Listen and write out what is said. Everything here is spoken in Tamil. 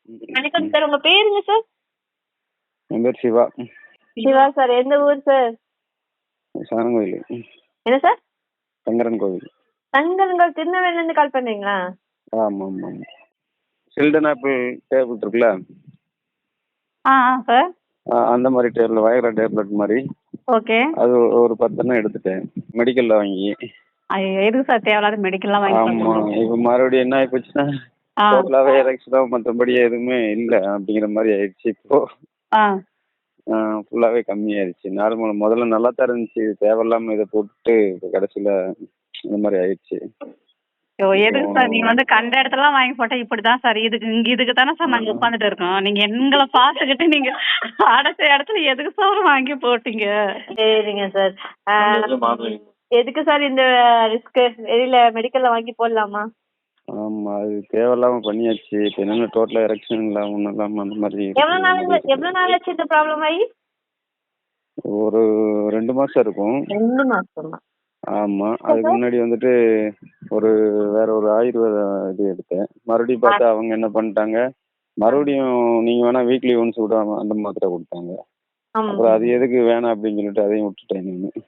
வணக்கம் சார், உங்க பேருங்க சார்? என் பேர் சிவா. சிவா சார், எந்த ஊர் சார்? சாரங்கோயில். என்ன சார்? சங்கரன் கோவில். சங்கரன்கோவில், திருநெல்வேலில இருந்து கால் பண்றீங்களா? ஆமாம் ஆமாம். சில்டன் ஆப்பிள் டேப்லெட் இருக்குல்ல, சார். அந்த மாதிரி டேப்லெட், வயகரா டேப்லெட் மாதிரி. ஓகே. அது ஒரு 10 எண்ணம் எடுத்துட்டேன் மெடிக்கல்ல வாங்கி. ஐயோ, எதுக்கு சார் தேவையில்லாத மெடிக்கல்லாம் வாங்கி ஆமா, சாப்பிடுறீங்க? இப்போ மறுபடியும் என்ன ஆகி போச்சுன்னா, டோட்டலாவே எரெக்ஷனா, மற்றபடி எதுவுமே இல்லை அப்படிங்கிற மாதிரி ஆயிடுச்சு. இப்போ ஃபுல்லாவே கம்மியாயிருச்சு. நார்மல் முதல்ல நல்லா தான் இருந்துச்சு, தேவையில்லாம இதை போட்டு இப்போ கடைசியில இந்த மாதிரி ஆயிடுச்சு. ஐயோ, எதுக்கு சார் நீங்க வந்து கண்ட இடத்துல வாங்கி போட்டா இப்படிதான் சார். இதுக்கு தானே சார் நாங்க உட்காந்துட்டு இருக்கோம். நீங்க எங்களை பார்த்துக்கிட்டு நீங்க அடைச்ச இடத்துல எதுக்கு சார் வாங்கி போட்டீங்க? சரிங்க சார். எதுக்கு சார் இந்த ரிஸ்க்? வெளியில மெடிக்கல்ல வாங்கி போடலாமா? ஆமா, அது தேவையில்லாம பண்ணியாச்சு. இப்போ என்னென்ன டோட்டலா எரெக்ஷன் இல்லாம ஒன்றும் இல்லாம அந்த மாதிரி எவ்வளவு நாள் ஆச்சு இந்த ப்ராப்ளம் ஆகி? ஒரு 2 மாசம் இருக்கும். 2 மாசமா? ஆமா, அதுக்கு முன்னாடி வந்துட்டு வேற ஒரு ஆயுர்வேத இது எடுத்தேன். மறுபடியும் பார்த்தா அவங்க என்ன பண்ணிட்டாங்க, மறுபடியும் நீங்க வேணா வீக்லி ஒன்ஸ் விடாம அந்த மாத்திரை கொடுத்தாங்க. அப்புறம் அது எதுக்கு வேணாம் அப்படின்னு சொல்லிட்டு அதையும் விட்டுட்டேன் நான்.